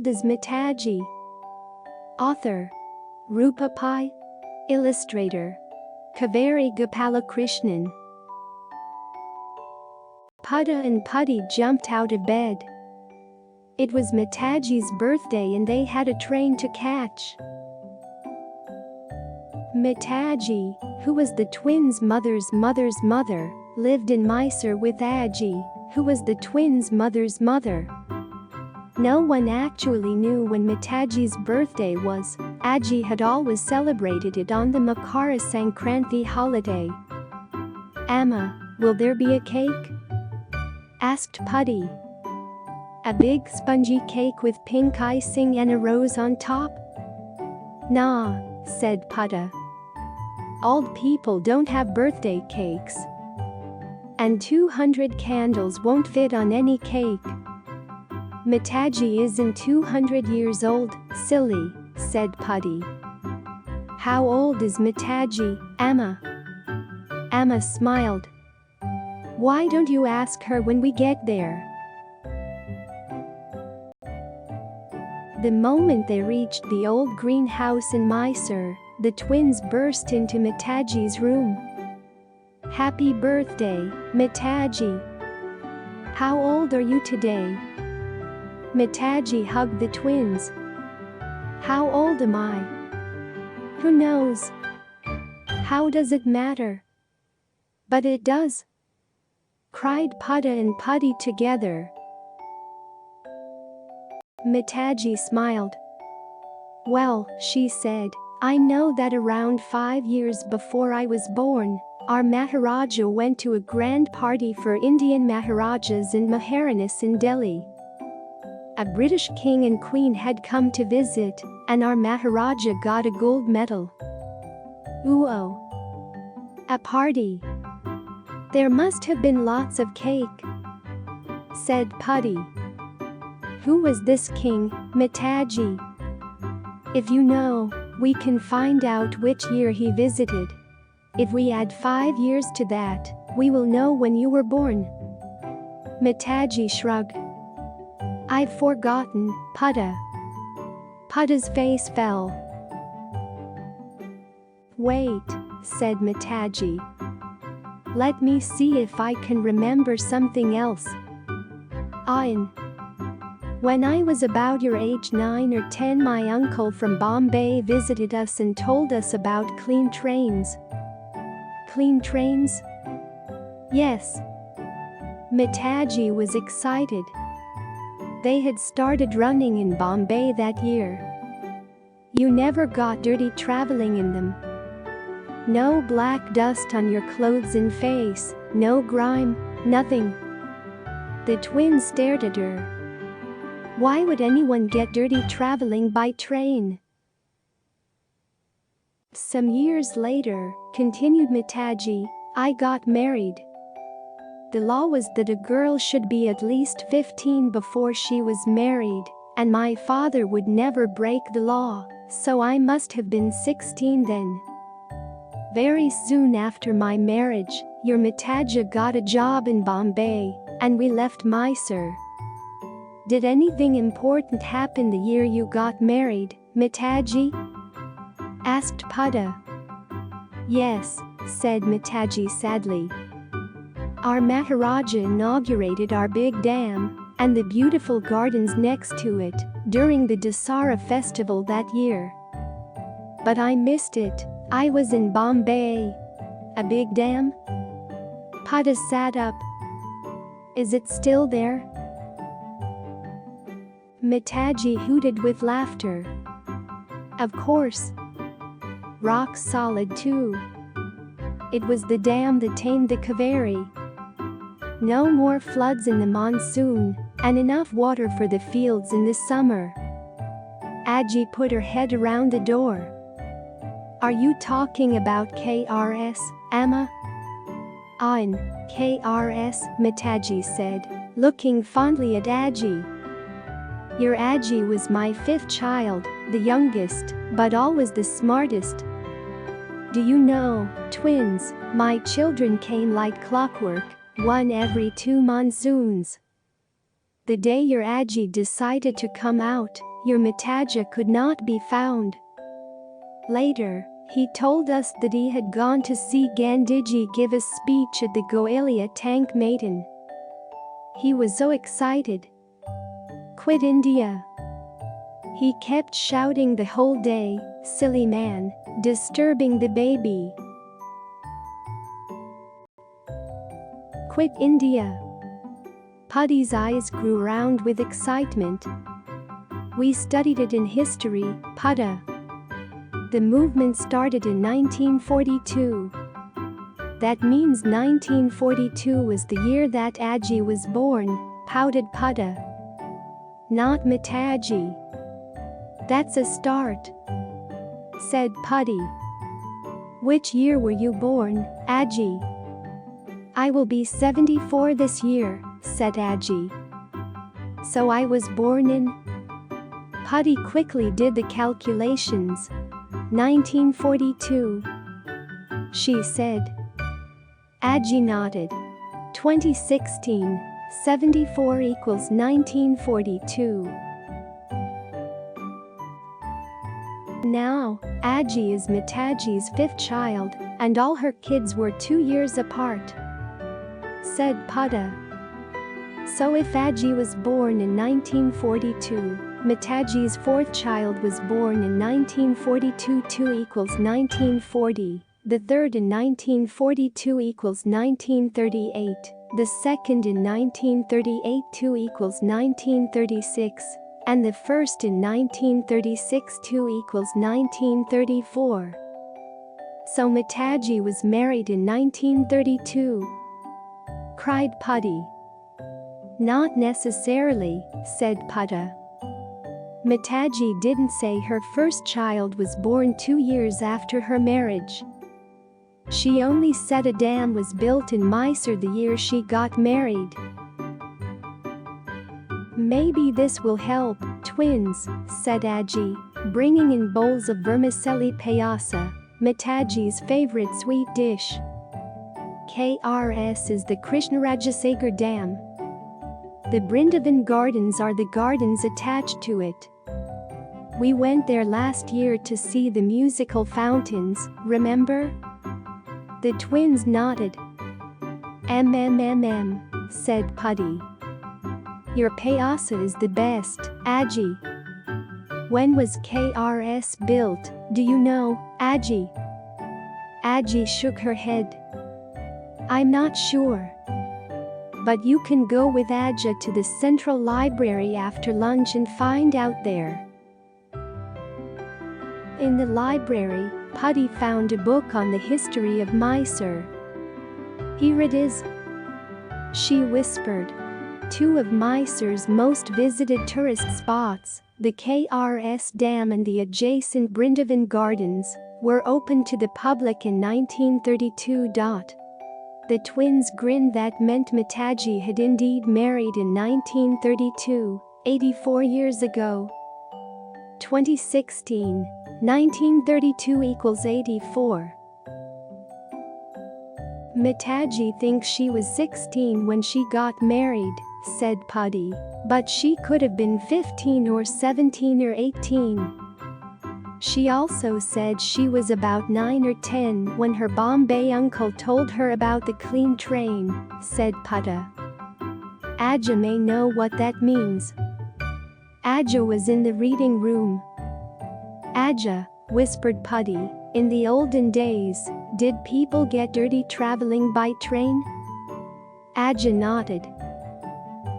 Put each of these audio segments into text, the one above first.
old is Muttajji? Author: Roopa Pai. Illustrator: Kaveri Gopalakrishnan. Putta and Putti jumped out of bed. It was Muttajji's birthday and they had a train to catch. Muttajji, who was the twins' mother's mother, lived in Mysore with Ajji, who was the twins' mother's mother. No one actually knew when Muttajji's birthday was. Ajji had always celebrated it on the Makara Sankranthi holiday. "Amma, will there be a cake?" asked Putti. "A big spongy cake with pink icing and a rose on top?" "Nah," said Putta. "Old people don't have birthday cakes. And 200 candles won't fit on any cake." "Muttajji isn't 200 years old, silly," said Putti. "How old is Muttajji, Amma?" Amma smiled. "Why don't you ask her when we get there?" The moment they reached the old greenhouse in Mysore, the twins burst into Muttajji's room. "Happy birthday, Muttajji! How old are you today?" Muttajji hugged the twins. "How old am I? Who knows? How does it matter?" "But it does!" cried Putta and Putti together. Muttajji smiled. "Well," she said, "I know that around 5 years before I was born, our Maharaja went to a grand party for Indian Maharajas and Maharanis in Delhi. A British king and queen had come to visit, and our Maharaja got a gold medal." "Ooh, a party. There must have been lots of cake," said Putti. "Who was this king, Muttajji? If you know, we can find out which year he visited. If we add 5 years to that, we will know when you were born." Muttajji shrugged. "I've forgotten, Putta." Putta's face fell. "Wait," said Muttajji. "Let me see if I can remember something else. When I was about your age 9 or 10, my uncle from Bombay visited us and told us about clean trains." "Clean trains?" "Yes." Muttajji was excited. They had started running in Bombay that year. "You never got dirty traveling in them? No black dust on your clothes and face, no grime, nothing?" The twins stared at her. Why would anyone get dirty traveling by train? "Some years later," continued Muttajji, "I got married. The law was that a girl should be at least 15 before she was married, and my father would never break the law, so I must have been 16 then. Very soon after my marriage, your Muttajji got a job in Bombay, and we left Mysore." "Did anything important happen the year you got married, Muttajji?" asked Putta. "Yes," said Muttajji sadly. "Our Maharaja inaugurated our big dam and the beautiful gardens next to it during the Dasara festival that year. But I missed it. I was in Bombay." "A big dam?" Putta sat up. "Is it still there?" Muttajji hooted with laughter. "Of course. Rock solid too. It was the dam that tamed the Kaveri. No more floods in the monsoon, and enough water for the fields in the summer." Ajji put her head around the door. "Are you talking about KRS, Amma?" KRS, Muttajji said, looking fondly at Ajji. "Your Ajji was my 5th child, the youngest, but always the smartest. Do you know, twins, my children came like clockwork, one every 2 monsoons. The day your Ajji decided to come out, your Muttajji could not be found. Later, he told us that he had gone to see Gandhiji give a speech at the Goalia tank maiden. He was so excited. Quit India. He kept shouting the whole day, silly man, disturbing the baby. Quit India. Putty's eyes grew round with excitement. We studied it in history, Putta. The movement started in 1942. That means 1942 was the year that Ajji was born, pouted Putta. Not Muttajji. That's a start, said Putty. Which year were you born, Ajji? I will be 74 this year, said Ajji. So I was born in? Putty quickly did the calculations. 1942. She said. Ajji nodded. 2016, 74 equals 1942. Now, Ajji is Muttajji's fifth child, and all her kids were 2 years apart, said Putta. So if Ajji was born in 1942, Muttajji's fourth child was born in 1942. 2 equals 1940, the third in 1942 equals 1938, the second in 1938. 2 equals 1936, and the first in 1936. 2 equals 1934. So Muttajji was married in 1932, cried Putty. Not necessarily, said Putta. Muttajji didn't say her first child was born 2 years after her marriage. She only said a dam was built in Mysore the year she got married. Maybe this will help, twins, said Ajji, bringing in bowls of vermicelli payasa, Muttajji's favorite sweet dish. KRS is the Krishnarajasagar Dam. The Brindavan Gardens are the gardens attached to it. We went there last year to see the musical fountains, remember? The twins nodded. Said Putty. Your payasa is the best, Ajji. When was KRS built, do you know, Ajji? Ajji shook her head. I'm not sure. But you can go with Ajji to the Central Library after lunch and find out there. In the library, Putty found a book on the history of Mysore. Here it is, she whispered. 2 of Mysore's most visited tourist spots, the KRS Dam and the adjacent Brindavan Gardens, were opened to the public in 1932. The twins grinned. That meant Muttajji had indeed married in 1932, 84 years ago. 2016, 1932 equals 84. Muttajji thinks she was 16 when she got married, said Putty, but she could have been 15 or 17 or 18. She also said she was about 9 or 10 when her Bombay uncle told her about the clean train, said Putta. Ajji may know what that means. Ajji was in the reading room. Ajji, whispered Putty, in the olden days, did people get dirty traveling by train? Ajji nodded.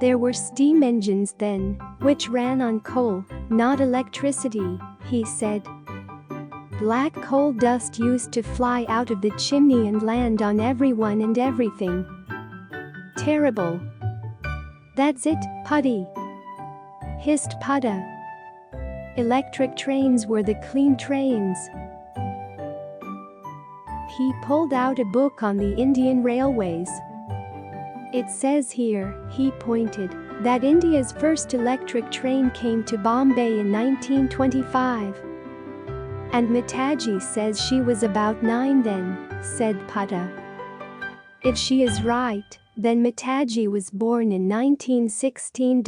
There were steam engines then, which ran on coal, not electricity, he said. Black coal dust used to fly out of the chimney and land on everyone and everything. Terrible. That's it, Putty, hissed Putta. Electric trains were the clean trains. He pulled out a book on the Indian railways. It says here, he pointed, that India's first electric train came to Bombay in 1925. And Muttajji says she was about 9 then, said Putta. If she is right, then Muttajji was born in 1916.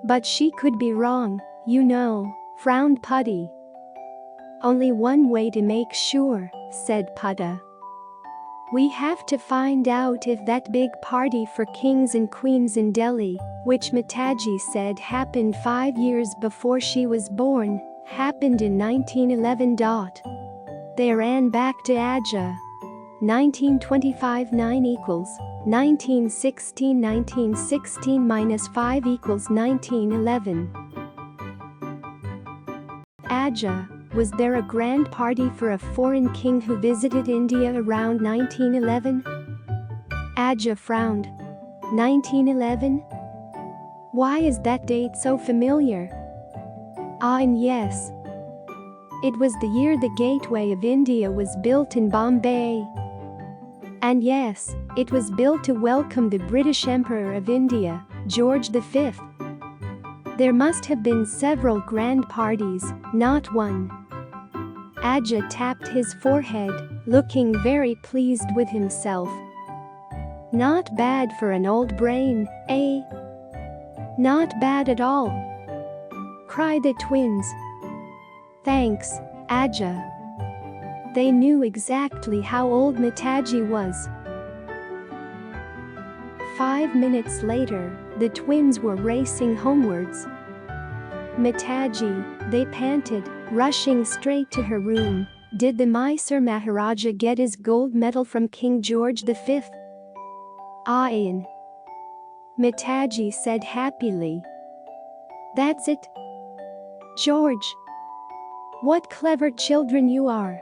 But she could be wrong, You know, frowned Putty. Only one way to make sure, said Putta. We have to find out if that big party for kings and queens in Delhi, which Muttajji said happened 5 years before she was born, happened in 1911. They ran back to Ajji. 1925 9 equals 1916 1916 minus 5 equals 1911. Ajji. Was there a grand party for a foreign king who visited India around 1911? Ajji frowned. 1911? Why is that date so familiar? And yes. It was the year the Gateway of India was built in Bombay. And yes, it was built to welcome the British Emperor of India, George V. There must have been several grand parties, not one. Ajji tapped his forehead, looking very pleased with himself. Not bad for an old brain, eh? Not bad at all, cried the twins. Thanks, Ajji. They knew exactly how old Muttajji was. 5 minutes later, the twins were racing homewards. Muttajji, they panted, rushing straight to her room. Did the Mysore Maharaja get his gold medal from King George V? Ian. Muttajji said happily. That's it. George. What clever children you are.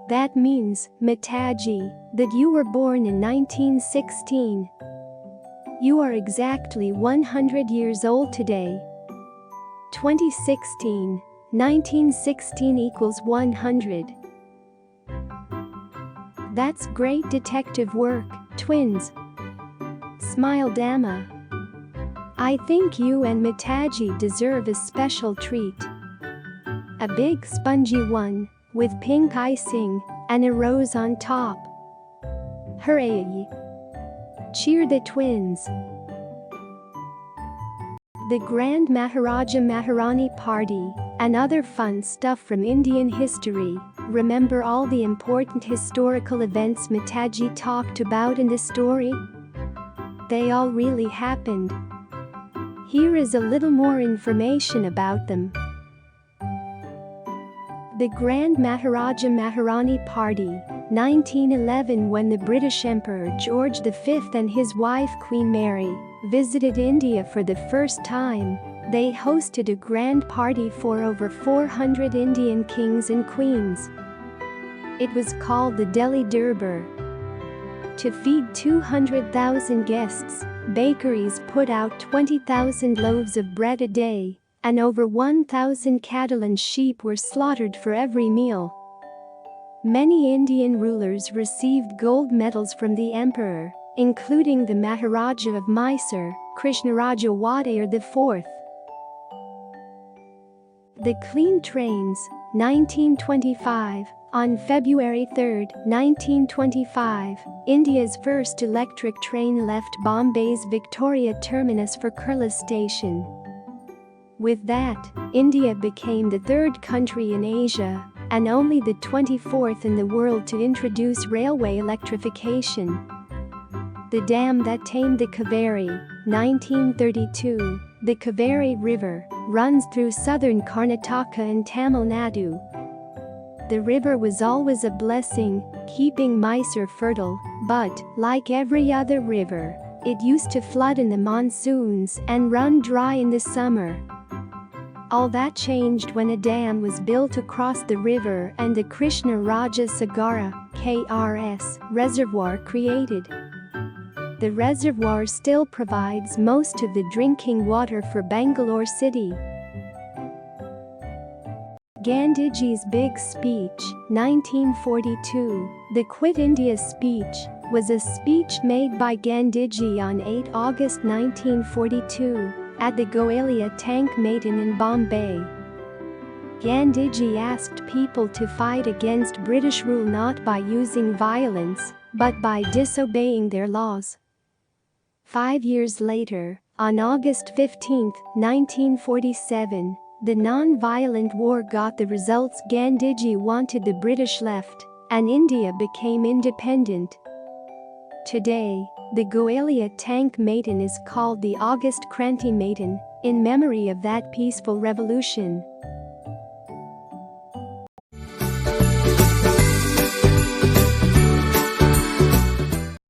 That means, Muttajji, that you were born in 1916. You are exactly 100 years old today. 2016, 1916 equals 100. That's great detective work, twins, smiled Amma. I think you and Muttajji deserve a special treat. A big spongy one, with pink icing, and a rose on top. Hooray! Cheered the twins. The Grand Maharaja Maharani Party, and other fun stuff from Indian history. Remember all the important historical events Muttajji talked about in this story? They all really happened. Here is a little more information about them. The Grand Maharaja Maharani Party, 1911, when the British Emperor George V and his wife Queen Mary visited India for the first time. They hosted a grand party for over 400 Indian kings and queens. It was called the Delhi Durbar. To feed 200,000 guests, bakeries put out 20,000 loaves of bread a day, and over 1,000 cattle and sheep were slaughtered for every meal. Many Indian rulers received gold medals from the emperor, including the Maharaja of Mysore, Krishnaraja Wadayar IV. The Clean Trains, 1925. On February 3, 1925, India's first electric train left Bombay's Victoria terminus for Kurla station. With that, India became the third country in Asia, and only the 24th in the world to introduce railway electrification. The dam that tamed the Kaveri, 1932, the Kaveri River, runs through southern Karnataka and Tamil Nadu. The river was always a blessing, keeping Mysore fertile, but, like every other river, it used to flood in the monsoons and run dry in the summer. All that changed when a dam was built across the river and the Krishnaraja Sagara (KRS) reservoir created. The reservoir still provides most of the drinking water for Bangalore city. Gandhiji's big speech, 1942, the Quit India speech, was a speech made by Gandhiji on 8 August 1942, at the Goalia Tank Maiden in Bombay. Gandhiji asked people to fight against British rule not by using violence, but by disobeying their laws. 5 years later, On August 15, 1947, the non-violent war got the results Gandhiji wanted. The British left, and India became independent. Today, the Gwalior tank maiden is called the August Kranti Maiden, in memory of that peaceful revolution.